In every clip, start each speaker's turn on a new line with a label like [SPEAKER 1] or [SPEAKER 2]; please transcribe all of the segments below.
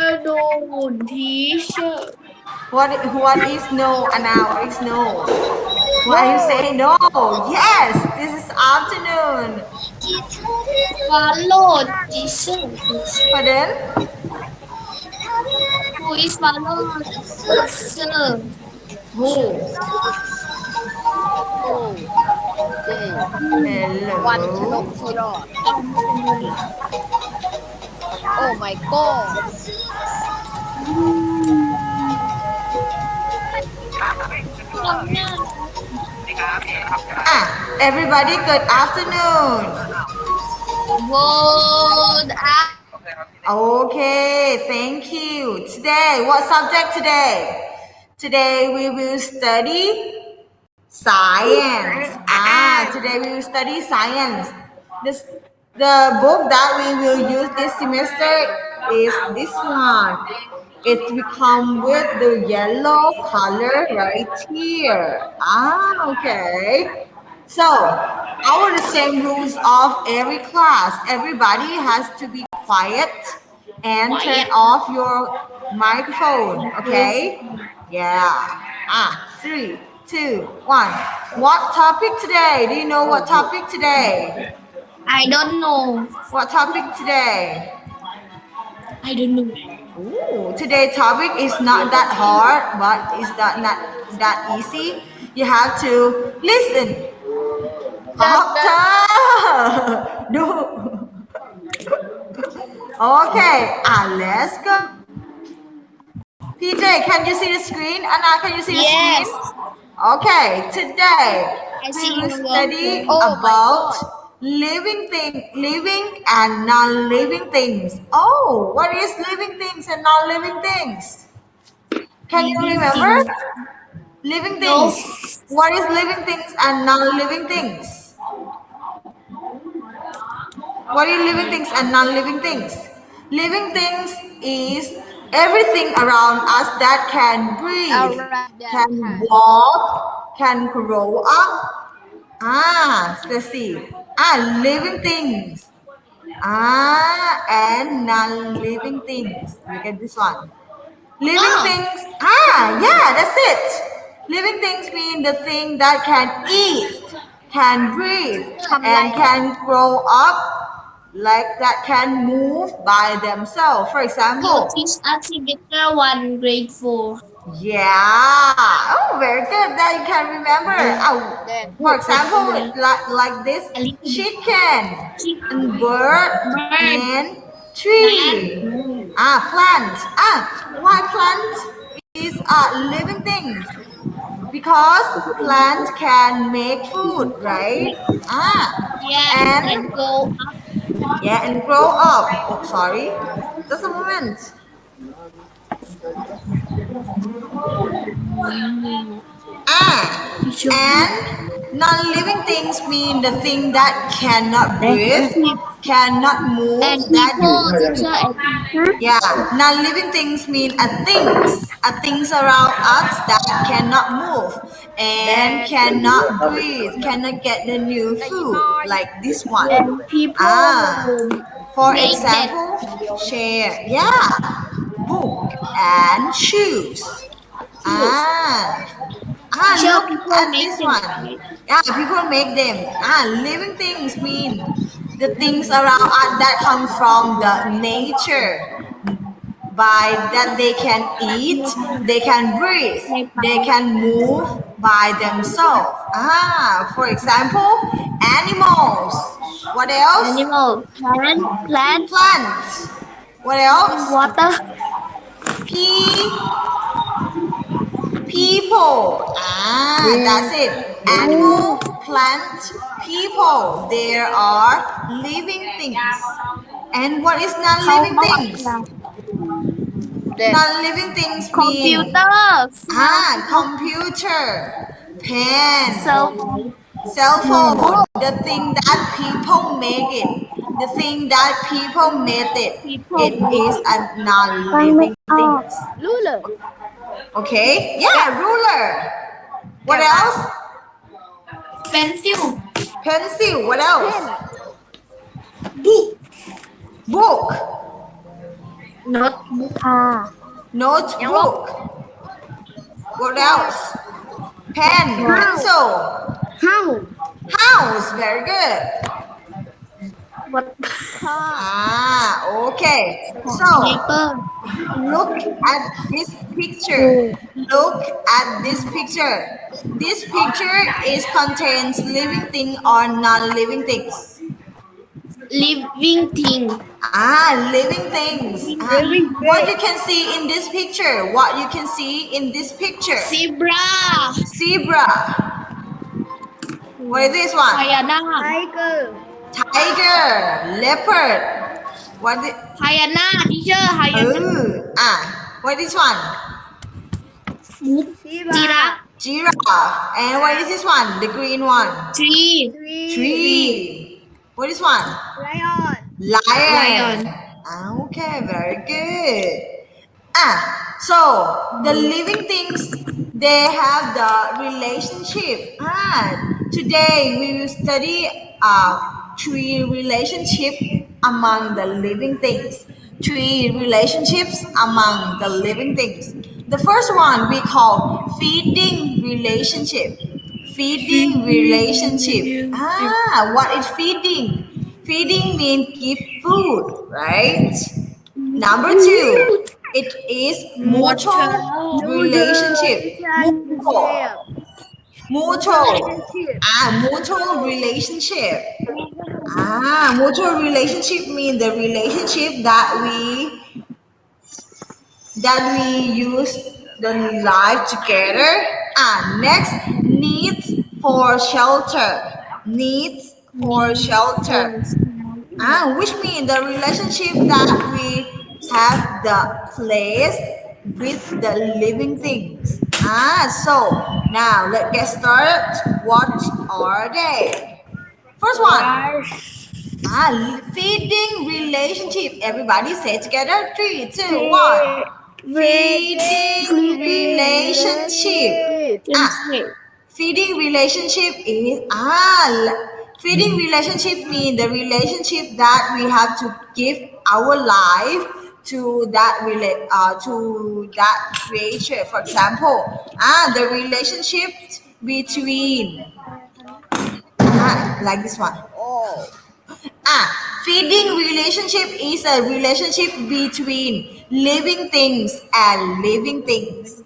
[SPEAKER 1] afternoon, teacher.
[SPEAKER 2] What is no, Anna? What is no? What are you
[SPEAKER 3] No.
[SPEAKER 2] saying? No. Yes, this is afternoon.
[SPEAKER 1] Swallow, teacher.
[SPEAKER 2] Pardon?
[SPEAKER 1] Who is swallow, teacher?
[SPEAKER 2] Who?
[SPEAKER 3] Oh. Day. One Chanok
[SPEAKER 2] Hello.
[SPEAKER 3] Sirot.
[SPEAKER 1] Anthony.
[SPEAKER 3] Oh my god.
[SPEAKER 2] Everybody, good afternoon.
[SPEAKER 1] Good
[SPEAKER 2] Okay, thank you. Today, what subject today? Today we will study science. Today we will study science. This, the book that we will use this semester is this one. It will come with the yellow color right here. Okay. So, our the same rules of every class. Everybody has to be quiet and turn
[SPEAKER 1] quiet.
[SPEAKER 2] off your microphone. Okay?
[SPEAKER 1] Microphone.
[SPEAKER 2] Yeah. 3, 2, 1. What topic today? Do you know what topic today?
[SPEAKER 1] I don't know.
[SPEAKER 2] What topic today?
[SPEAKER 1] I don't know.
[SPEAKER 2] Ooh, today's topic is not that hard, but it's not that easy. You have to listen.
[SPEAKER 3] Dun, dun.
[SPEAKER 2] Doctor! Do. Okay, let's go. PJ, can you see the screen? Anna, can you see the screen?
[SPEAKER 1] Yes,
[SPEAKER 2] Okay, today
[SPEAKER 1] I
[SPEAKER 2] we
[SPEAKER 1] see
[SPEAKER 2] will
[SPEAKER 1] your
[SPEAKER 2] study
[SPEAKER 1] phone.
[SPEAKER 3] Oh my
[SPEAKER 2] about
[SPEAKER 3] god.
[SPEAKER 2] living and non-living things. Oh, what is living things and non-living things? Can you
[SPEAKER 1] Living
[SPEAKER 2] remember?
[SPEAKER 1] things.
[SPEAKER 2] Living
[SPEAKER 1] No.
[SPEAKER 2] things. What is living things and non-living things? What are living things and non-living things? Living things is everything around us that can breathe,
[SPEAKER 3] Around that
[SPEAKER 2] can
[SPEAKER 3] can.
[SPEAKER 2] walk, can grow up. Let's see. Living things. And non-living things. Look at this one. Living
[SPEAKER 1] Oh,
[SPEAKER 2] things. Yeah, that's it. Living things mean the thing that can eat, can breathe,
[SPEAKER 3] ทำไร
[SPEAKER 2] and can grow up, like that can move by themselves. For
[SPEAKER 1] so
[SPEAKER 2] example,
[SPEAKER 1] teach us chapter 1, grade 4.
[SPEAKER 2] yeah. Oh, very good that you can remember. For
[SPEAKER 3] แดงพูด
[SPEAKER 2] example, like this
[SPEAKER 1] A little bit.
[SPEAKER 2] chicken
[SPEAKER 1] Chicken,
[SPEAKER 2] and bird
[SPEAKER 1] bird,
[SPEAKER 2] and
[SPEAKER 1] plant,
[SPEAKER 2] tree. Plant. Why plant is a living thing? Because plant can make food, right?
[SPEAKER 1] yeah,
[SPEAKER 2] And
[SPEAKER 1] and go up.
[SPEAKER 2] yeah, and grow up. Oh, sorry. Just a moment.
[SPEAKER 1] Teacher.
[SPEAKER 2] And non-living things mean the thing that cannot breathe,
[SPEAKER 1] Peop-
[SPEAKER 2] cannot move,
[SPEAKER 1] And
[SPEAKER 2] that
[SPEAKER 1] people, teacher, and people.
[SPEAKER 2] yeah, non-living things mean a things around us that cannot move
[SPEAKER 3] แด
[SPEAKER 2] and
[SPEAKER 3] ง
[SPEAKER 2] cannot breathe, cannot get the new
[SPEAKER 3] ได้ยินไหม
[SPEAKER 2] food, like this one.
[SPEAKER 1] And
[SPEAKER 2] Ah,
[SPEAKER 1] people
[SPEAKER 2] for
[SPEAKER 1] make that.
[SPEAKER 2] example, chair, yeah, book and shoes.
[SPEAKER 1] Shoes.
[SPEAKER 2] Ah,
[SPEAKER 1] Teacher,
[SPEAKER 2] look
[SPEAKER 1] people
[SPEAKER 2] at
[SPEAKER 1] make
[SPEAKER 2] this
[SPEAKER 1] them.
[SPEAKER 2] one. Yeah, people make them. Living things mean the things around us that come from the nature. By that they can eat, they can breathe, they can move by themselves. For example, animals. What else?
[SPEAKER 1] Animal, plant,
[SPEAKER 2] Plants. What else?
[SPEAKER 1] water.
[SPEAKER 2] P People. That's it. Animal, plant, people. There are living things. And what is
[SPEAKER 1] How
[SPEAKER 2] non-living
[SPEAKER 1] about
[SPEAKER 2] things?
[SPEAKER 3] Then
[SPEAKER 2] Non-living things mean
[SPEAKER 1] computer,
[SPEAKER 2] computer, pen,
[SPEAKER 1] cell phone,
[SPEAKER 2] cell phone. The thing that people make it. The thing that people made it.
[SPEAKER 1] people
[SPEAKER 2] It is
[SPEAKER 1] make
[SPEAKER 2] a non-living things.
[SPEAKER 3] รู้เลย
[SPEAKER 2] Okay? Yeah, ruler. What else?
[SPEAKER 1] pencil,
[SPEAKER 2] Pencil. What
[SPEAKER 3] เช่น
[SPEAKER 2] else?
[SPEAKER 1] book,
[SPEAKER 2] Book.
[SPEAKER 1] notebook
[SPEAKER 2] notebook. What else? Pen,
[SPEAKER 1] house
[SPEAKER 2] pencil.
[SPEAKER 1] house
[SPEAKER 2] House, very good.
[SPEAKER 1] what
[SPEAKER 3] car,
[SPEAKER 2] Okay. So,
[SPEAKER 1] paper
[SPEAKER 2] look at this picture.
[SPEAKER 1] book
[SPEAKER 2] Look at this picture. This picture is contains living thing or non-living things.
[SPEAKER 1] living thing
[SPEAKER 2] Living things. What you can see in this picture? What you can see in this picture?
[SPEAKER 1] zebra
[SPEAKER 2] Zebra. What is this one?
[SPEAKER 1] hyena
[SPEAKER 3] tiger,
[SPEAKER 2] Tiger. Leopard. What?
[SPEAKER 1] hyena teacher hyena
[SPEAKER 2] What is one?
[SPEAKER 1] giraffe
[SPEAKER 3] zebra,
[SPEAKER 2] Giraffe. And what is this one? The green one.
[SPEAKER 1] tree
[SPEAKER 2] Tree. What is one?
[SPEAKER 3] lion,
[SPEAKER 2] Lion.
[SPEAKER 1] lion
[SPEAKER 2] Okay, very good. So the living things they have the relationship. Today we will study three relationship among the living things. Three relationships among the living things. The first one we call feeding relationship. Feeding relationship. What is feeding? Feeding means give food, right? Number two, it is
[SPEAKER 1] water
[SPEAKER 2] mutual
[SPEAKER 3] noodle,
[SPEAKER 2] relationship.
[SPEAKER 3] relationship,
[SPEAKER 2] Mutual.
[SPEAKER 3] relationship,
[SPEAKER 2] Mutual relationship. Mutual relationship means the relationship that we use the life together. Next, needs for shelter. Needs for shelter. Which means the relationship that we have the place with the living things. So now let's get started. What are they? First one. Feeding relationship. Everybody say together. 3, 2, 1. Feeding relationship. Ah, feeding relationship is feeding relationship means the relationship that we have to give our life to that creature. For example, the relationship between like this one.
[SPEAKER 3] oh,
[SPEAKER 2] Feeding relationship is a relationship between living things and living things.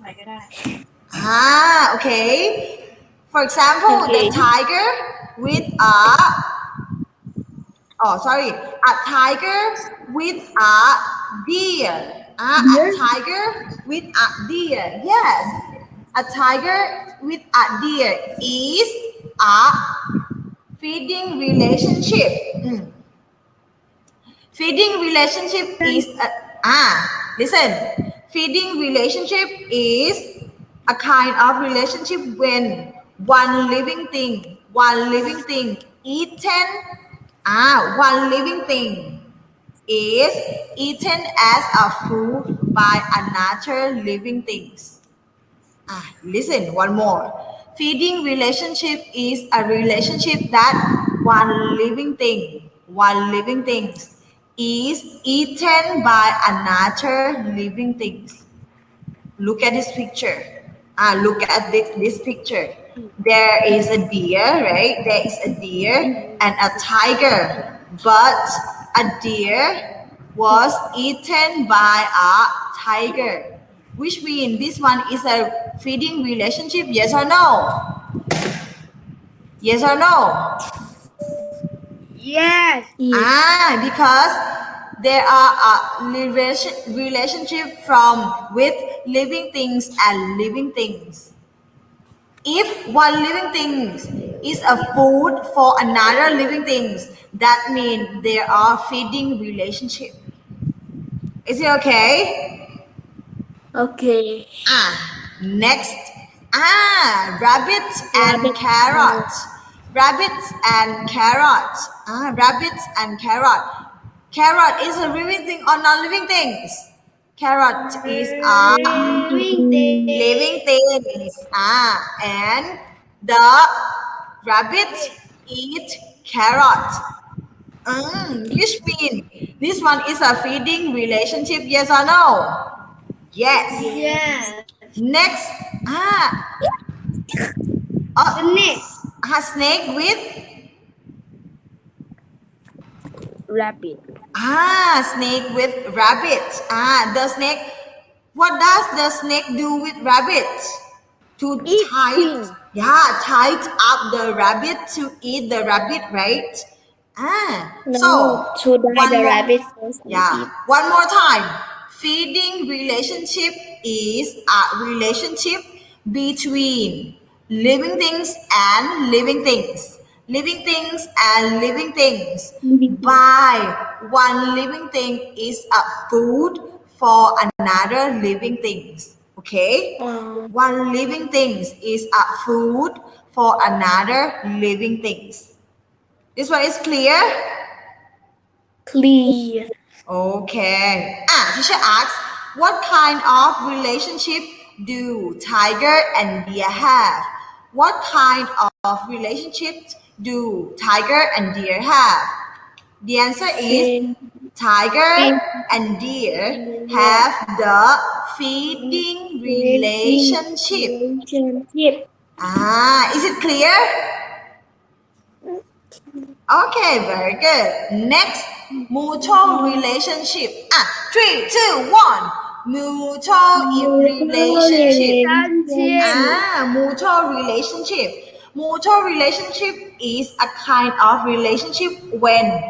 [SPEAKER 2] Okay. For example, the
[SPEAKER 1] okay
[SPEAKER 2] tiger with a tiger with a deer. A tiger with a deer. Yes, a tiger with a deer is a feeding relationship. Feeding relationship is listen. Feeding relationship is a kind of relationship when one living thing eaten one living thing is eaten as a food by another living things. Listen, one more. Feeding relationship is a relationship that one living thing is eaten by another living things. Look at this picture. Look at this picture. There is a deer, right? There is a deer and a tiger. But a deer was eaten by a tiger. Which means this one is a feeding relationship, yes or no? Yes or no?
[SPEAKER 3] yes,
[SPEAKER 2] Because there are a relationship from with living things and living things. If one living thing is a food for another living things, that means there are feeding relationship. Is it okay?
[SPEAKER 1] okay
[SPEAKER 2] Next. Rabbits and
[SPEAKER 1] rabbit
[SPEAKER 2] carrots. Rabbits and carrots. Rabbits and carrot. Carrot is a living thing or non-living things? Carrot is a
[SPEAKER 3] living thing,
[SPEAKER 2] living things. And the rabbit eat carrot. Which means This one is a feeding relationship, yes or no? Yes.
[SPEAKER 3] Yes.
[SPEAKER 2] Next,
[SPEAKER 3] Snake.
[SPEAKER 2] a snake with
[SPEAKER 1] Rabbit.
[SPEAKER 2] snake with rabbit. The snake. What does the snake do with rabbit? To
[SPEAKER 1] Eating.
[SPEAKER 2] tied up the rabbit to eat the rabbit, right?
[SPEAKER 1] No,
[SPEAKER 2] So
[SPEAKER 1] to die
[SPEAKER 2] one
[SPEAKER 1] the
[SPEAKER 2] more,
[SPEAKER 1] rabbit first and
[SPEAKER 2] yeah,
[SPEAKER 1] eat.
[SPEAKER 2] one more time. Feeding relationship is a relationship between living things and living things. Living things and living things.
[SPEAKER 1] Living thing.
[SPEAKER 2] By one living thing is a food for another living things. Okay? One living things is a food for another living things. This one is clear?
[SPEAKER 1] Clear.
[SPEAKER 2] Okay. Teacher asks, what kind of relationship do tiger and deer have? What kind of relationships do tiger and deer have? The answer is
[SPEAKER 1] Same.
[SPEAKER 2] tiger
[SPEAKER 1] Same.
[SPEAKER 2] and deer
[SPEAKER 1] Yeah.
[SPEAKER 2] have the feeding
[SPEAKER 1] Creating
[SPEAKER 2] relationship.
[SPEAKER 1] relationship.
[SPEAKER 2] Is it clear? Okay, very good. Next, mutual relationship. Three, two, one. Mutual relationship.
[SPEAKER 3] Relationship.
[SPEAKER 2] Mutual relationship. Mutual relationship is a kind of relationship when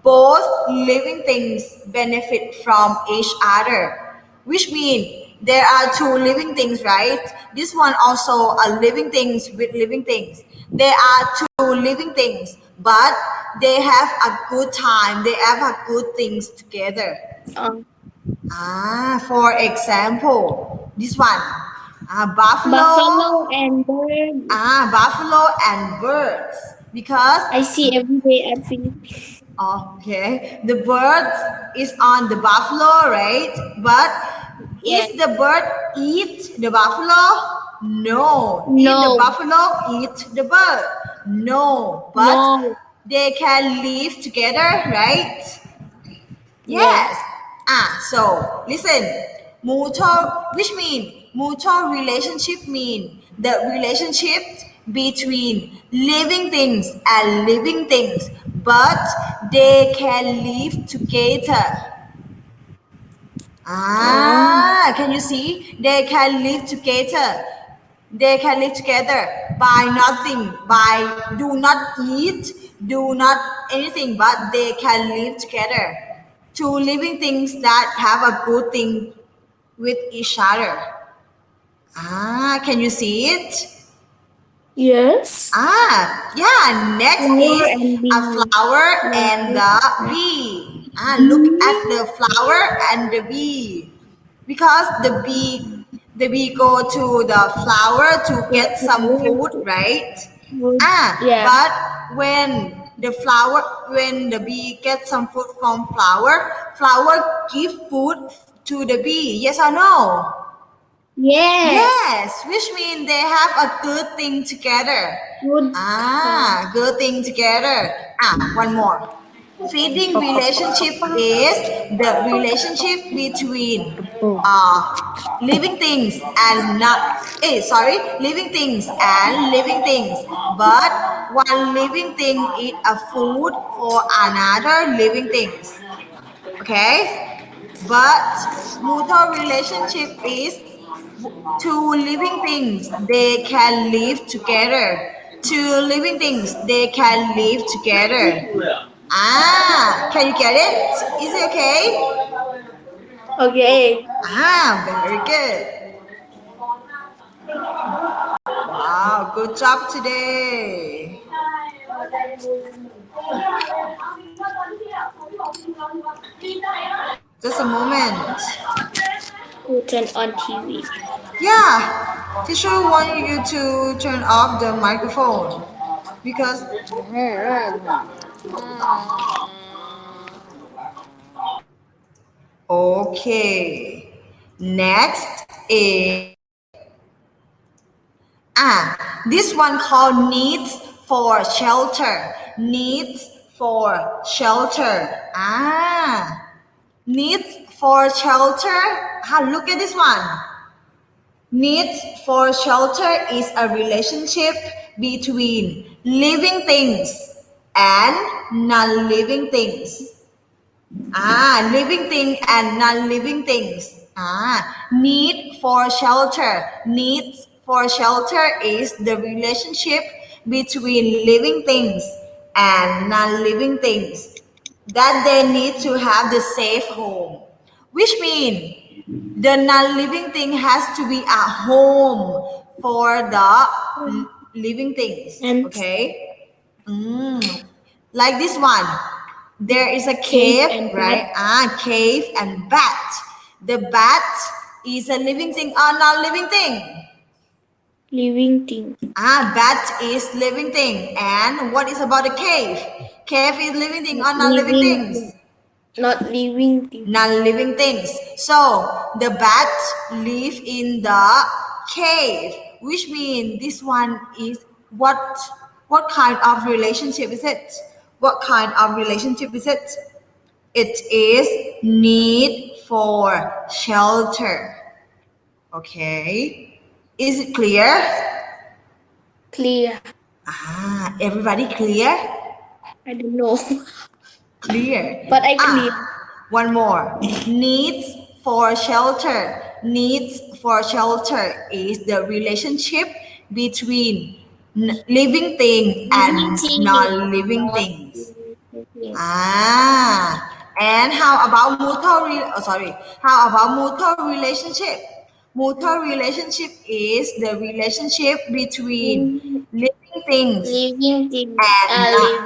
[SPEAKER 2] both living things benefit from each other, which means there are two living things, right? This one also a living things with living things. There are two living things, but they have a good time. They have a good things together.
[SPEAKER 1] Uh,
[SPEAKER 2] For example, this one,
[SPEAKER 1] Buffalo
[SPEAKER 2] buffalo,
[SPEAKER 1] and bird.
[SPEAKER 2] buffalo and birds. Because,
[SPEAKER 1] I see every day at Philippines.
[SPEAKER 2] okay, the bird is on the buffalo, right? But
[SPEAKER 1] Yes.
[SPEAKER 2] is the bird eat the buffalo? No. Is the
[SPEAKER 1] No.
[SPEAKER 2] buffalo eat the bird? No. But
[SPEAKER 1] No.
[SPEAKER 2] they can live together, right?
[SPEAKER 1] Yes.
[SPEAKER 2] Yes. So listen. Mutual, which mean mutual relationship mean the relationship between living things and living things, but they can live together.
[SPEAKER 1] Ah.
[SPEAKER 2] Can you see? They can live together. They can live together by nothing, by do not eat, do not anything, but they can live together. Two living things that have a good thing with each other. Can you see it?
[SPEAKER 1] Yes.
[SPEAKER 2] Yeah. Next
[SPEAKER 1] Flower
[SPEAKER 2] is
[SPEAKER 1] and
[SPEAKER 2] a
[SPEAKER 1] bee.
[SPEAKER 2] flower and
[SPEAKER 1] Flower
[SPEAKER 2] the
[SPEAKER 1] and
[SPEAKER 2] bee. Look at
[SPEAKER 1] bee.
[SPEAKER 2] the flower and the bee. Because the bee go to the flower to
[SPEAKER 1] The
[SPEAKER 2] get some
[SPEAKER 1] flower
[SPEAKER 2] food, right?
[SPEAKER 1] would. Yeah.
[SPEAKER 2] But when the bee gets some food from flower give food to the bee. Yes or no?
[SPEAKER 1] Yes.
[SPEAKER 2] Yes, which means they have a good thing together.
[SPEAKER 1] Good.
[SPEAKER 2] Good thing together. One more. Feeding relationship is the relationship between living things and living things and living things. But one living thing eat a food for another living things. Okay? But mutual relationship is two living things, they can live together. Two living things, they can live together. Can you get it? Is it okay?
[SPEAKER 1] Okay.
[SPEAKER 2] Very good. Wow, good job today. Just a moment.
[SPEAKER 1] Who turn on TV?
[SPEAKER 2] Yeah, teacher want you to turn off the microphone because okay. Next is this one called needs for shelter. Needs for shelter. Needs for shelter. Look at this one. Needs for shelter is a relationship between living things and non-living things. Living thing and non-living things. Need for shelter. Needs for shelter is the relationship between living things and non-living things that they need to have the safe home, which means the non-living thing has to be a home for the living things.
[SPEAKER 1] And
[SPEAKER 2] Okay. Like this one, there is a
[SPEAKER 1] cave
[SPEAKER 2] cave,
[SPEAKER 1] and
[SPEAKER 2] right? Cave and bat. The bat is a living thing or non-living thing?
[SPEAKER 1] living thing.
[SPEAKER 2] Bat is living thing. And what is about the cave? Cave is living thing or non-living
[SPEAKER 1] Living
[SPEAKER 2] things?
[SPEAKER 1] thing. Not living thing.
[SPEAKER 2] Non-living things. So the bat live in the cave, which means this one is what kind of relationship is it? What kind of relationship is it? It is need for shelter. Okay. Is it clear?
[SPEAKER 1] Clear.
[SPEAKER 2] Everybody clear?
[SPEAKER 1] I don't know.
[SPEAKER 2] Clear.
[SPEAKER 1] But I clear.
[SPEAKER 2] One more. Needs for shelter. Needs for shelter is the relationship between living thing
[SPEAKER 1] Living
[SPEAKER 2] and
[SPEAKER 1] thing.
[SPEAKER 2] non-living
[SPEAKER 1] Not
[SPEAKER 2] things.
[SPEAKER 1] living thing.
[SPEAKER 2] And how about how about mutual relationship? Mutual relationship is the relationship between living things
[SPEAKER 1] Living thing.
[SPEAKER 2] and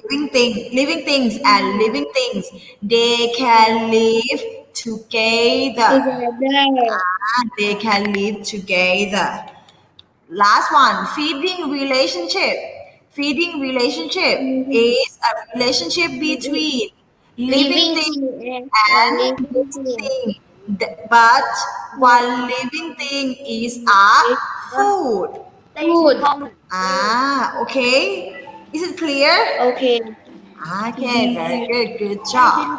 [SPEAKER 1] Living
[SPEAKER 2] living things and living things. They can live together.
[SPEAKER 1] together.
[SPEAKER 2] They can live together. Last one, feeding relationship. Feeding relationship is a relationship between living
[SPEAKER 1] Living
[SPEAKER 2] thing
[SPEAKER 1] thing and
[SPEAKER 2] and
[SPEAKER 1] living thing.
[SPEAKER 2] thing. But one living thing is a food.
[SPEAKER 1] Food.
[SPEAKER 2] Okay. Is it clear?
[SPEAKER 1] Okay.
[SPEAKER 2] Okay, very good. Good job.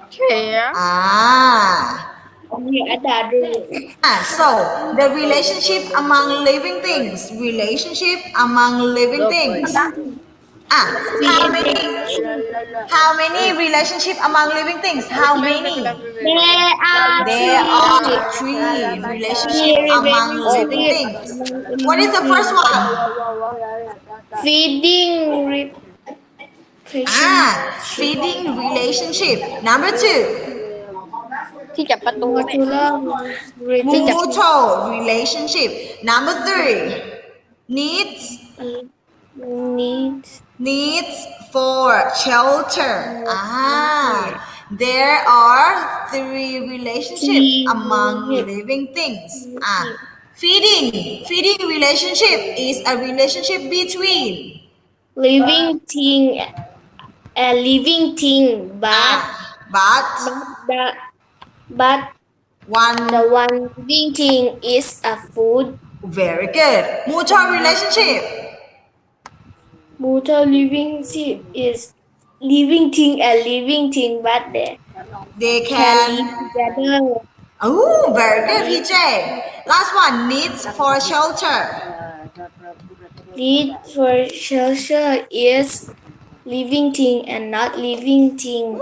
[SPEAKER 3] Here.
[SPEAKER 1] Okay, ada dulu.
[SPEAKER 2] So the relationship among living things. Relationship among living things. How
[SPEAKER 1] Feeding.
[SPEAKER 2] many? How many relationship among living things? How many?
[SPEAKER 1] There are
[SPEAKER 2] There
[SPEAKER 1] three.
[SPEAKER 2] are three relationship
[SPEAKER 1] Three
[SPEAKER 2] among living
[SPEAKER 1] relationship
[SPEAKER 2] things.
[SPEAKER 1] among
[SPEAKER 2] What is
[SPEAKER 1] living
[SPEAKER 2] the first
[SPEAKER 1] things.
[SPEAKER 2] one?
[SPEAKER 1] Feeding relationship.
[SPEAKER 2] Feeding relationship. Number two,
[SPEAKER 3] ที่จับประตูแม่
[SPEAKER 1] Mutual relationship.
[SPEAKER 2] mutual relationship. Number three, needs
[SPEAKER 1] Needs.
[SPEAKER 2] needs for shelter. There are three relationships among living things. Feeding relationship is a relationship between
[SPEAKER 1] Living thing and living thing, but
[SPEAKER 2] but
[SPEAKER 1] but
[SPEAKER 2] one
[SPEAKER 1] the one living thing is a food.
[SPEAKER 2] very good mutual relationship.
[SPEAKER 1] Mutual living thing is living thing and living thing, but
[SPEAKER 2] They
[SPEAKER 1] can live
[SPEAKER 2] can
[SPEAKER 1] together.
[SPEAKER 2] very good PJ. Last one, needs for shelter.
[SPEAKER 1] Need for shelter is living thing and not living thing.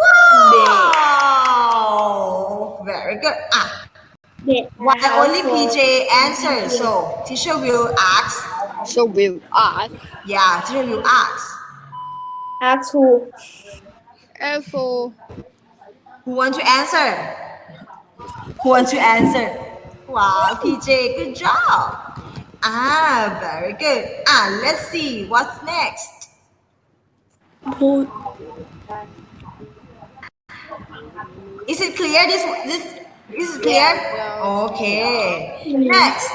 [SPEAKER 2] Wow, very good.
[SPEAKER 1] They
[SPEAKER 2] Why
[SPEAKER 1] have
[SPEAKER 2] only
[SPEAKER 1] for
[SPEAKER 2] PJ answers? So teacher will ask.
[SPEAKER 3] so will ask
[SPEAKER 2] Yeah, teacher will ask.
[SPEAKER 1] ask who?
[SPEAKER 3] for
[SPEAKER 2] Who want to answer? Who want to answer? Wow, PJ, good job. Very good. Let's see what's next.
[SPEAKER 1] Who?
[SPEAKER 2] Is it clear? This is it clear? Okay. Next,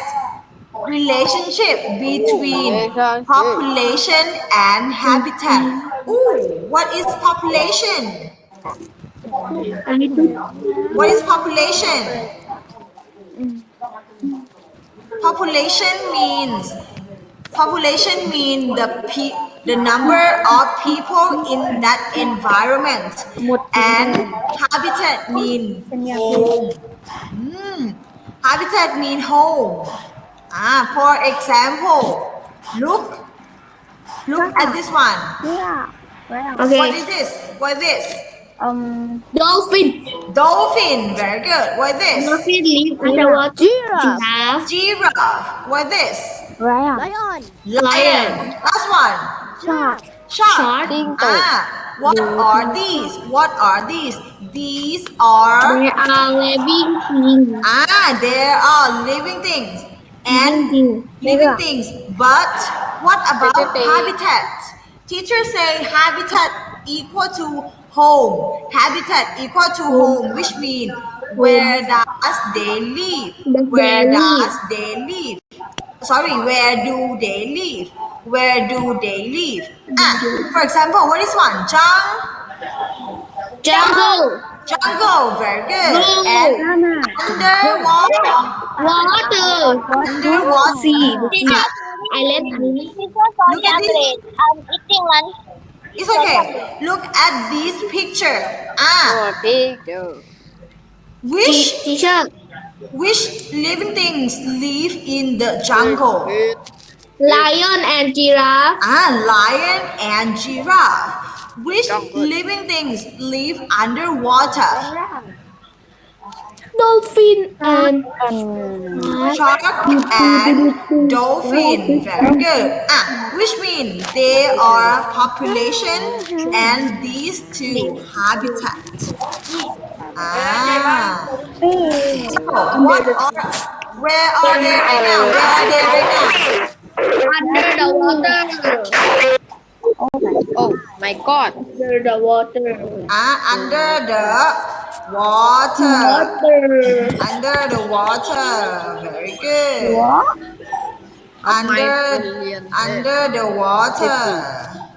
[SPEAKER 2] relationship between population and habitat. What is population?
[SPEAKER 1] I don't.
[SPEAKER 2] What is population? Population means the the number of people in that environment. And habitat mean home. Habitat mean home. For example, look at this one. What
[SPEAKER 1] Okay.
[SPEAKER 2] is this? What is this?
[SPEAKER 1] Dolphin.
[SPEAKER 2] Dolphin. Very good. What is this?
[SPEAKER 1] Dolphin live underwater.
[SPEAKER 3] Giraffe.
[SPEAKER 1] Giraffe.
[SPEAKER 2] Giraffe. What is this?
[SPEAKER 3] Lion.
[SPEAKER 2] Lion.
[SPEAKER 1] Lion.
[SPEAKER 2] Last one.
[SPEAKER 3] Shark.
[SPEAKER 2] Shark.
[SPEAKER 1] Shark.
[SPEAKER 3] Singto.
[SPEAKER 2] What are these? What are these? These are
[SPEAKER 1] They are living things.
[SPEAKER 2] there are living things and
[SPEAKER 1] Living things.
[SPEAKER 2] living things. But what about
[SPEAKER 3] Vegetate.
[SPEAKER 2] habitat? Teachers say habitat equal to home. Habitat equal to home, which means where
[SPEAKER 1] Home.
[SPEAKER 2] does they live?
[SPEAKER 1] The
[SPEAKER 2] Where
[SPEAKER 1] belly.
[SPEAKER 2] does they live? Sorry, where do they live? Where do they live? For example, what is one?
[SPEAKER 1] Jungle.
[SPEAKER 2] Jungle, very good.
[SPEAKER 1] Blue.
[SPEAKER 2] And underwater,
[SPEAKER 1] Water.
[SPEAKER 2] underwater.
[SPEAKER 1] Sea. The sea. Island.
[SPEAKER 2] Look at this.
[SPEAKER 3] Eating lunch.
[SPEAKER 2] It's okay. Look at this picture.
[SPEAKER 3] Potato.
[SPEAKER 2] Which
[SPEAKER 1] Teacher.
[SPEAKER 2] which living things live in the jungle?
[SPEAKER 1] Lion and giraffe.
[SPEAKER 2] Lion and giraffe. Which
[SPEAKER 3] Jungle.
[SPEAKER 2] living things live underwater?
[SPEAKER 1] Dolphin and
[SPEAKER 2] Shark and dolphin. Very good. Which means they are population and these two habitat. So where are they right now? Where are they right now?
[SPEAKER 1] under the water.
[SPEAKER 3] Oh my God.
[SPEAKER 1] Under the water.
[SPEAKER 2] Under the water.
[SPEAKER 1] Water.
[SPEAKER 2] Under the water. Very good. Under the water.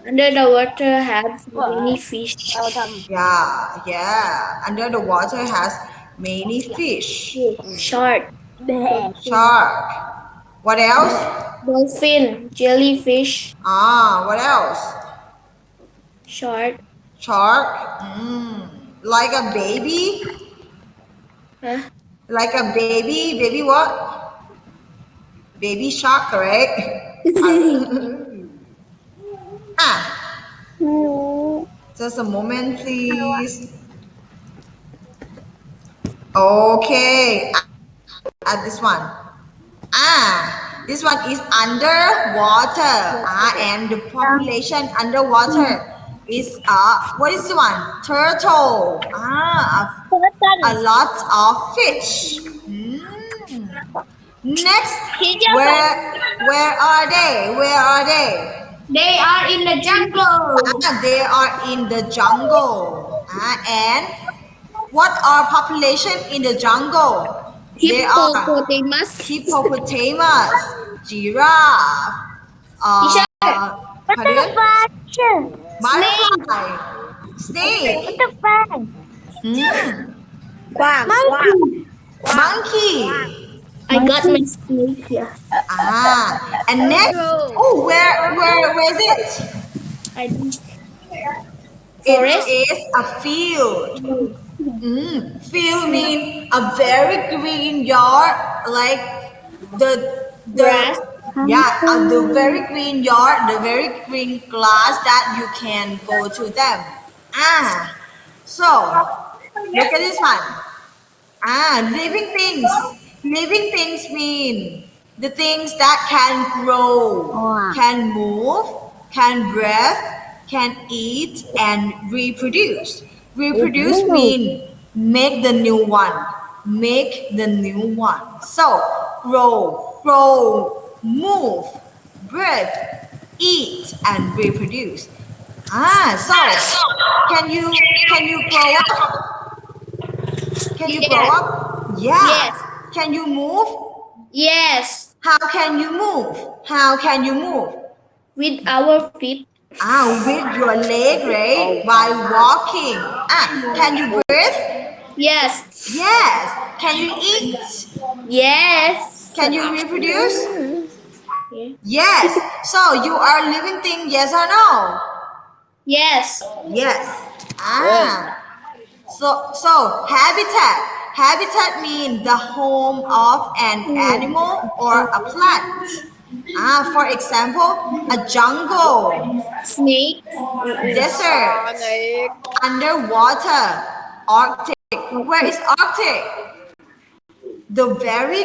[SPEAKER 1] Under the water has many fish.
[SPEAKER 2] Yeah. Under the water has many fish.
[SPEAKER 1] Shark.
[SPEAKER 2] Shark. What else?
[SPEAKER 1] Dolphin. Jellyfish.
[SPEAKER 2] What else?
[SPEAKER 1] Shark.
[SPEAKER 2] Shark. Like a baby.
[SPEAKER 1] Huh?
[SPEAKER 2] Like a baby. Baby what? Baby shark, correct? Just a moment, please. Okay. At this one. This one is underwater. And the population underwater is what is the one? Turtle. A lot of fish. Next, where are they? Where are they?
[SPEAKER 1] They are in the jungle.
[SPEAKER 2] They are in the jungle. And what are population in the jungle? They are
[SPEAKER 1] Hippopotamus.
[SPEAKER 2] hippopotamus, giraffe, pardon? Butterfly, snake, monkey.
[SPEAKER 1] I got my snake here.
[SPEAKER 2] And next, where is it?
[SPEAKER 1] Forest.
[SPEAKER 2] It is a field. Field means a very green yard, like the
[SPEAKER 1] Grass.
[SPEAKER 2] the very green yard, the very green grass that you can go to them. So look at this one. Living things. Living things mean the things that can grow, can move, can breathe, can eat, and reproduce. Reproduce mean make the new one. Make the new one. So grow, move, breathe, eat, and reproduce. So can you grow up? Can you grow up? Yeah.
[SPEAKER 1] Yes.
[SPEAKER 2] Can you move?
[SPEAKER 1] Yes.
[SPEAKER 2] How can you move? How can you move?
[SPEAKER 1] With our feet.
[SPEAKER 2] With your leg, right? By walking. Can you breathe?
[SPEAKER 1] Yes.
[SPEAKER 2] Yes. Can you eat?
[SPEAKER 1] Yes.
[SPEAKER 2] Can you reproduce?
[SPEAKER 1] Yeah.
[SPEAKER 2] Yes. So you are a living thing, yes or no?
[SPEAKER 1] Yes.
[SPEAKER 2] Yes.
[SPEAKER 3] Good.
[SPEAKER 2] So habitat. Habitat means the home of an animal or a plant. For example, a jungle,
[SPEAKER 1] Snake.
[SPEAKER 2] desert,
[SPEAKER 3] Sonic.
[SPEAKER 2] underwater, Arctic. Where is Arctic? The very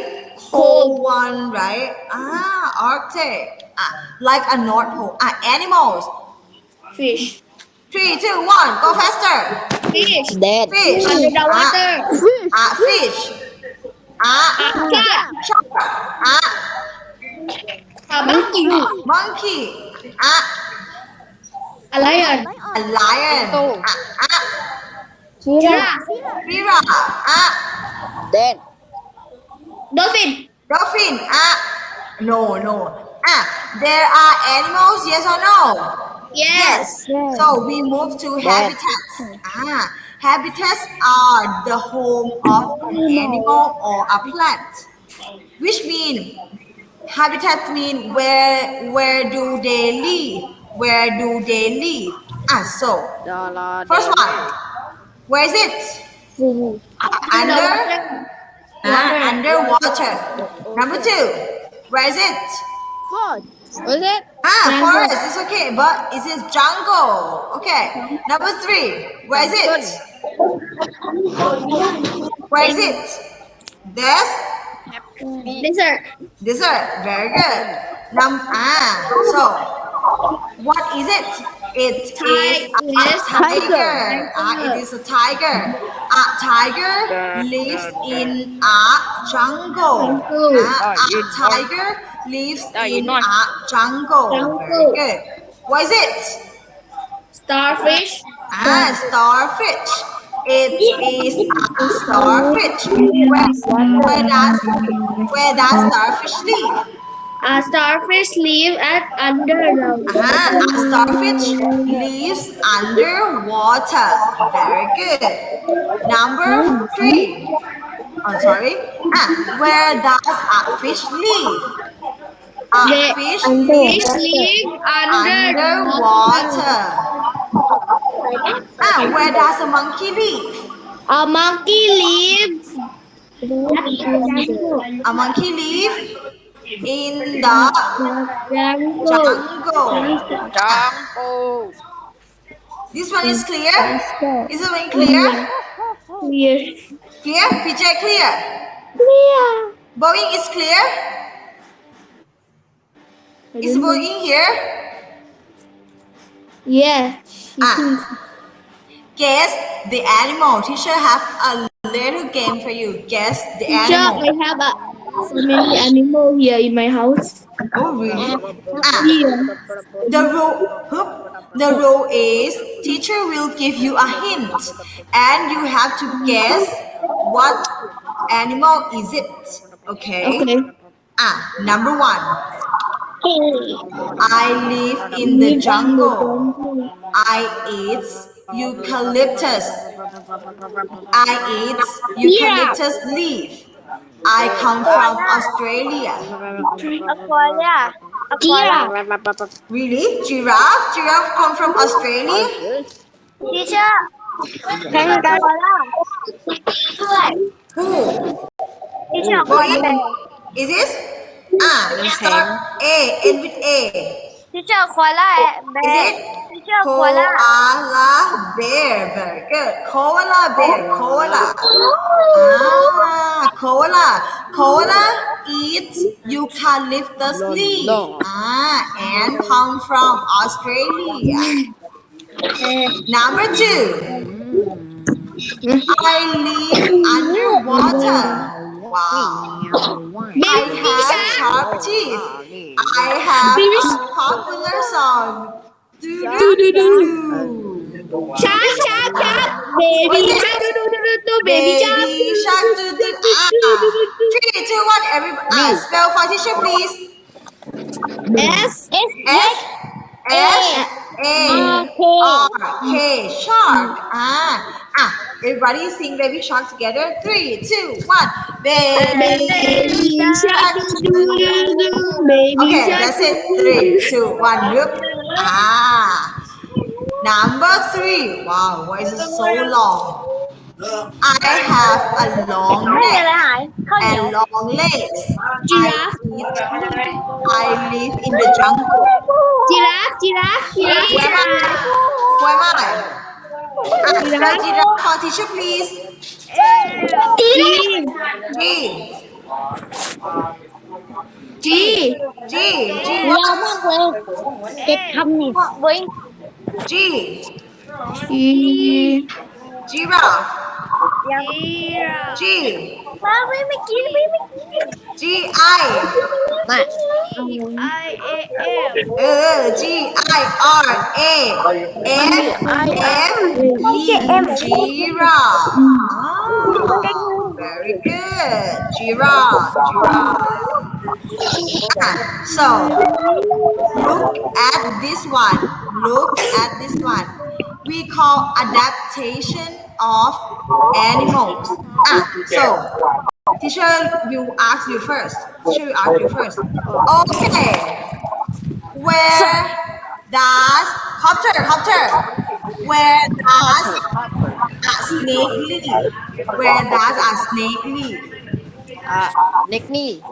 [SPEAKER 2] cold
[SPEAKER 1] Cold.
[SPEAKER 2] one, right? Arctic. Like a North Pole. Animals.
[SPEAKER 1] Fish.
[SPEAKER 2] 3, 2, 1. Go faster.
[SPEAKER 1] Fish.
[SPEAKER 3] Dead.
[SPEAKER 2] Fish.
[SPEAKER 1] Under the water.
[SPEAKER 2] Fish.
[SPEAKER 1] Cat.
[SPEAKER 2] Shark.
[SPEAKER 1] Monkey.
[SPEAKER 2] Monkey.
[SPEAKER 1] A lion.
[SPEAKER 2] A lion.
[SPEAKER 3] Hantu.
[SPEAKER 1] Giraffe.
[SPEAKER 2] Giraffe.
[SPEAKER 3] Dead.
[SPEAKER 1] Dolphin.
[SPEAKER 2] Dolphin. No. There are animals, yes or no?
[SPEAKER 1] Yes.
[SPEAKER 2] So we move to
[SPEAKER 3] Dead.
[SPEAKER 2] habitats. Habitats are the home of an animal or a plant. Which mean habitats mean where do they live? Where do they live? So
[SPEAKER 3] Dollar
[SPEAKER 2] first one,
[SPEAKER 3] Daily.
[SPEAKER 2] where is it?
[SPEAKER 1] Under the
[SPEAKER 2] Under
[SPEAKER 1] water. Water.
[SPEAKER 2] underwater. Number
[SPEAKER 3] Ocean.
[SPEAKER 2] 2, where is it?
[SPEAKER 3] Was it?
[SPEAKER 1] Jungle.
[SPEAKER 2] Forest is okay, but it is jungle. Okay. Number 3, where is
[SPEAKER 3] Mountain.
[SPEAKER 2] it? Where is it? There's
[SPEAKER 3] Happy.
[SPEAKER 1] Desert.
[SPEAKER 2] desert. Very good.
[SPEAKER 3] Mountain.
[SPEAKER 2] So what is it? It is a
[SPEAKER 1] Yes.
[SPEAKER 2] tiger. It is a tiger. A tiger lives in a jungle.
[SPEAKER 1] Jungle.
[SPEAKER 2] A tiger lives in a jungle. Very
[SPEAKER 1] Jungle.
[SPEAKER 2] good. What is it?
[SPEAKER 1] Starfish.
[SPEAKER 2] Starfish. It is a starfish. Where does starfish live?
[SPEAKER 1] A starfish live at under the
[SPEAKER 2] A starfish lives underwater. Very good. Number 3. Oh, sorry. Where does a fish live? A
[SPEAKER 1] The
[SPEAKER 2] fish lives
[SPEAKER 1] fish live under the water.
[SPEAKER 2] underwater. Where does a monkey live?
[SPEAKER 1] A monkey lives at the jungle.
[SPEAKER 2] A monkey lives in the
[SPEAKER 1] Jungle.
[SPEAKER 2] jungle.
[SPEAKER 3] Jungle.
[SPEAKER 2] This one is clear? Is it one clear?
[SPEAKER 1] Clear.
[SPEAKER 2] Clear? PJ clear?
[SPEAKER 1] Clear.
[SPEAKER 2] Boeing is clear? Is Boeing here?
[SPEAKER 1] Yeah.
[SPEAKER 2] Guess the animal. Teacher have a little game for you. Guess the
[SPEAKER 1] Teacher,
[SPEAKER 2] animal.
[SPEAKER 1] I have so many animals here in my house.
[SPEAKER 2] Oh really?
[SPEAKER 1] Here.
[SPEAKER 2] The rule is teacher will give you a hint and you have to guess what animal is it. Okay?
[SPEAKER 1] Okay.
[SPEAKER 2] Number 1. I live in the jungle. I eat eucalyptus. I eat eucalyptus leaf. I come from Australia. Really? Giraffe? Giraffe come from Australia?
[SPEAKER 3] Teacher.
[SPEAKER 2] Who?
[SPEAKER 3] Teacher.
[SPEAKER 2] Boeing? Is it? Start A. End with A.
[SPEAKER 3] Teacher, koala
[SPEAKER 2] Is
[SPEAKER 3] bear.
[SPEAKER 2] it?
[SPEAKER 3] Teacher,
[SPEAKER 2] Koala bear. Very good. Koala bear. Koala. Koala. Koala eats eucalyptus leaf. And come from Australia. Number 2. I live underwater. Wow. I have sharp teeth. I have a popular song. Do-do-do-do.
[SPEAKER 1] Shark, shark, shark. Baby shark. Baby shark.
[SPEAKER 2] Baby shark. Do-do. 3, 2, 1. Everybody, spell for teacher, please.
[SPEAKER 1] S.
[SPEAKER 2] S. S-A-R-K. Shark. Everybody sing Baby Shark together. 3, 2, 1. Baby
[SPEAKER 1] Baby shark
[SPEAKER 2] Shark.
[SPEAKER 1] do do do do. Baby
[SPEAKER 2] Okay,
[SPEAKER 1] shark
[SPEAKER 2] that's
[SPEAKER 1] do
[SPEAKER 2] it.
[SPEAKER 1] do
[SPEAKER 2] 3,
[SPEAKER 1] do.
[SPEAKER 2] 2, 1. Whoop. Number 3. Wow, why is it so long? I have a long
[SPEAKER 3] Cái
[SPEAKER 2] neck
[SPEAKER 3] này là Hải. Không
[SPEAKER 2] and
[SPEAKER 3] nhậu.
[SPEAKER 2] long legs. I
[SPEAKER 1] Giraffe.
[SPEAKER 2] eat. I live in the jungle.
[SPEAKER 1] Giraffe. Giraffe. Giraffe.
[SPEAKER 2] Who am I?
[SPEAKER 1] Giraffe.
[SPEAKER 2] Who am I? Spell
[SPEAKER 1] Giraffe.
[SPEAKER 2] giraffe for teacher, please.
[SPEAKER 1] G.
[SPEAKER 2] G.
[SPEAKER 1] G.
[SPEAKER 2] G. G. G
[SPEAKER 3] Lâu
[SPEAKER 2] what?
[SPEAKER 3] mắc quên. Chết không nè. Vinh.
[SPEAKER 2] G.
[SPEAKER 1] G.
[SPEAKER 2] Giraffe.
[SPEAKER 3] Dạ.
[SPEAKER 2] G.
[SPEAKER 3] Má với mấy kia với mấy kia.
[SPEAKER 2] G. I.
[SPEAKER 3] Nè. I-A-M.
[SPEAKER 2] G. I. R. A. F. F. E. Giraffe. Very good. Giraffe. Giraffe. So look at this one. Look at this one. We call adaptation of animals. So teacher will ask you first. Teacher will ask you first. Okay. Where does Where does a snake live? Where does a snake live?
[SPEAKER 3] Nick me.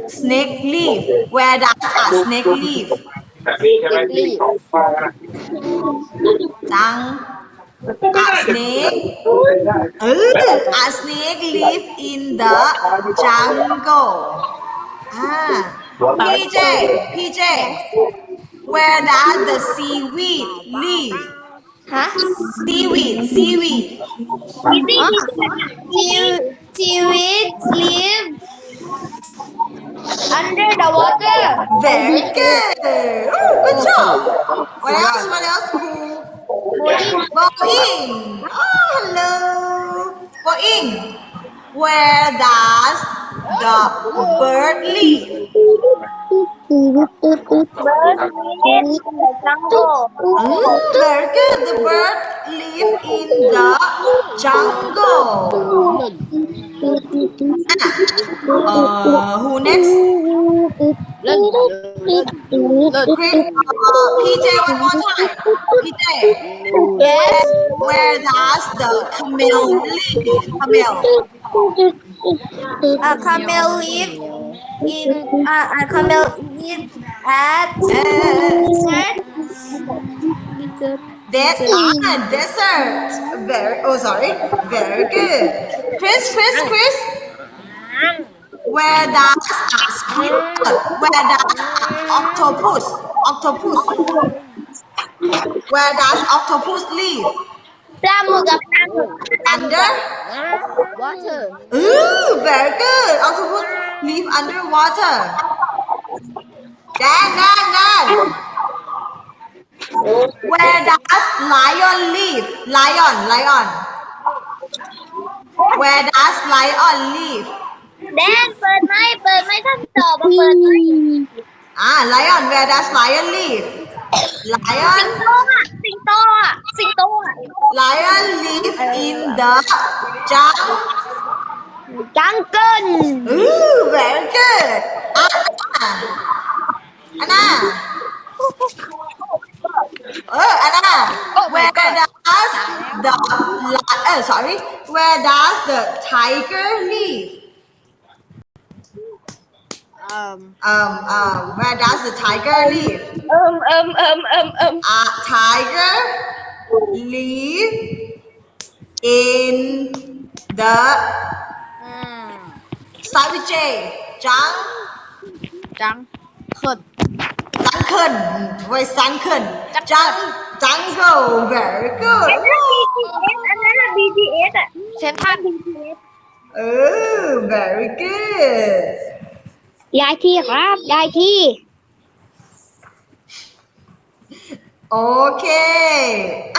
[SPEAKER 2] Snake live. Where does a snake live?
[SPEAKER 3] Nick Lee.
[SPEAKER 2] Tăng. A snake. A snake live in the jungle. PJ. Where does the seaweed live?
[SPEAKER 1] Huh?
[SPEAKER 2] Seaweed.
[SPEAKER 1] Seaweed live under the water.
[SPEAKER 2] Very good. Good job. What else? Who? Boeing. Oh, hello. Boeing. Where does the bird live? Very good. The bird live in the jungle. Who next?
[SPEAKER 3] Lên.
[SPEAKER 2] PJ, one more time. PJ.
[SPEAKER 1] Yes.
[SPEAKER 2] Where does the camel live?
[SPEAKER 1] A camel live in a camel live at desert.
[SPEAKER 2] Desert. Very good. Chris. Where does octopus live?
[SPEAKER 3] Ra một gặp
[SPEAKER 2] Under?
[SPEAKER 3] water.
[SPEAKER 2] Ooh, very good. Octopus live underwater. Dan. Where does lion live? Lion. Where does lion live?
[SPEAKER 3] แดนเปิดไหมท่านตอบมาเปิดไหม
[SPEAKER 2] Lion. Where does lion live? Lion.
[SPEAKER 3] สิงโต
[SPEAKER 2] Lion live in the
[SPEAKER 3] jungle.
[SPEAKER 2] Ooh, very good. Anna. Anna. Where does the tiger live? Where does the tiger live? A tiger live in the start with J. Sunken. Jungle. Very good.
[SPEAKER 3] อันนั้น BTS อ่ะเซนทัน
[SPEAKER 2] Oh, very good.
[SPEAKER 3] ย้ายที่ครับย้ายที่
[SPEAKER 2] Okay.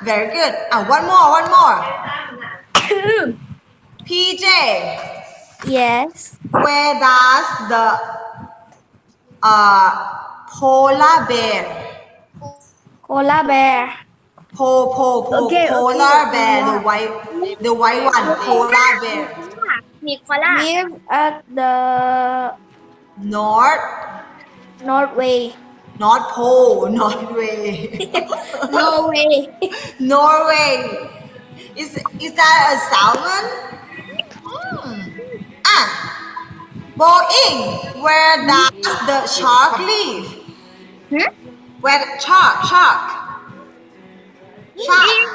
[SPEAKER 2] Very good. One more. PJ.
[SPEAKER 1] Yes.
[SPEAKER 2] Where does the polar bear
[SPEAKER 1] Koala bear.
[SPEAKER 2] Polar bear, the white one, polar bear.
[SPEAKER 3] มีโคล่า
[SPEAKER 1] Live at the
[SPEAKER 2] North
[SPEAKER 1] Norway.
[SPEAKER 2] North Pole, Norway.
[SPEAKER 1] Norway.
[SPEAKER 2] Norway. Is that a salmon? Ah, Boeing. Where does the shark live? Where shark?
[SPEAKER 3] in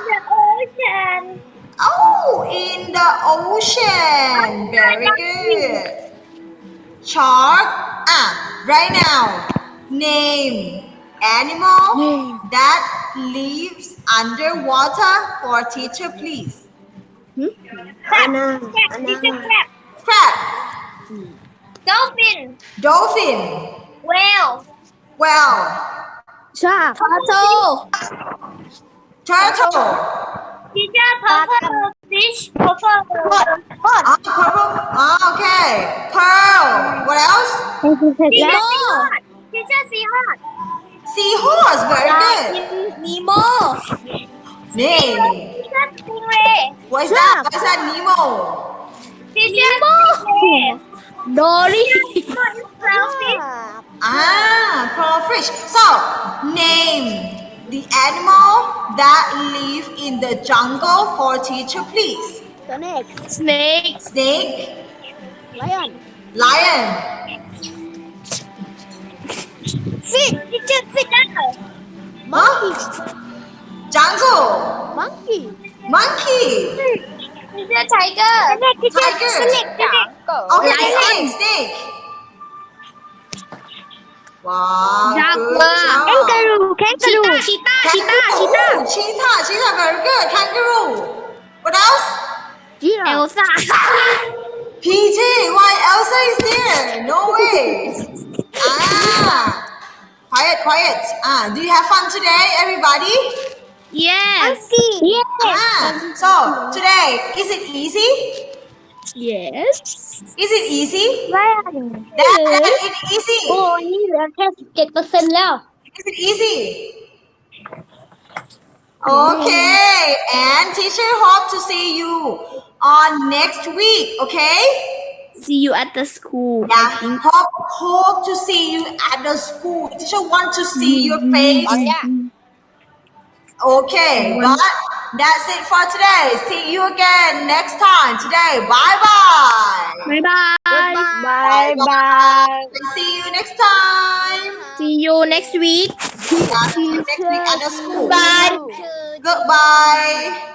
[SPEAKER 3] the ocean
[SPEAKER 2] Oh, in the ocean. Very good. Shark. Right now, name animal that lives underwater for teacher, please.
[SPEAKER 3] crab teacher crab
[SPEAKER 2] Crab,
[SPEAKER 3] dolphin
[SPEAKER 2] dolphin,
[SPEAKER 3] whale
[SPEAKER 2] whale,
[SPEAKER 1] Turtle.
[SPEAKER 2] turtle.
[SPEAKER 3] teacher purple fish purple
[SPEAKER 2] Purple. Okay. Pearl. What else?
[SPEAKER 3] teacher seahorse
[SPEAKER 2] Seahorse. Very good.
[SPEAKER 1] Nemo.
[SPEAKER 2] Name.
[SPEAKER 3] teacher stingray
[SPEAKER 2] What is that? What is that? Nemo.
[SPEAKER 3] teacher stingray
[SPEAKER 1] Dory.
[SPEAKER 3] crawfish
[SPEAKER 2] Crawfish. So, name the animal that live in the jungle for teacher, please.
[SPEAKER 1] Snake.
[SPEAKER 2] Snake,
[SPEAKER 4] Lion.
[SPEAKER 2] lion,
[SPEAKER 3] fish teacher fish
[SPEAKER 2] jungle,
[SPEAKER 4] Monkey.
[SPEAKER 2] monkey,
[SPEAKER 3] teacher tiger
[SPEAKER 2] tiger. Okay, snake. Wow, good job. Cheetah, very good. Kangaroo. What else?
[SPEAKER 4] Giraffe.
[SPEAKER 1] Elsa.
[SPEAKER 2] PT, why Elsa is there? No way. Quiet. Do you have fun today, everybody?
[SPEAKER 1] Yes.
[SPEAKER 2] So today, is it easy?
[SPEAKER 1] Yes.
[SPEAKER 2] Is it easy?
[SPEAKER 3] Lion
[SPEAKER 2] That is easy.
[SPEAKER 3] โอ้นี่เหลือแค่17%แล้ว
[SPEAKER 2] Is it easy? Okay, and teacher hope to see you on next week. Okay?
[SPEAKER 1] See you at the school.
[SPEAKER 2] Yeah. Hope to see you at the school. Teacher want to see your face. Okay, but that's it for today. See you again next time today. Bye bye.
[SPEAKER 1] Bye bye.
[SPEAKER 2] Bye. See you next time.
[SPEAKER 1] See you next week.
[SPEAKER 2] Next week at the school.
[SPEAKER 1] Bye.
[SPEAKER 2] Goodbye.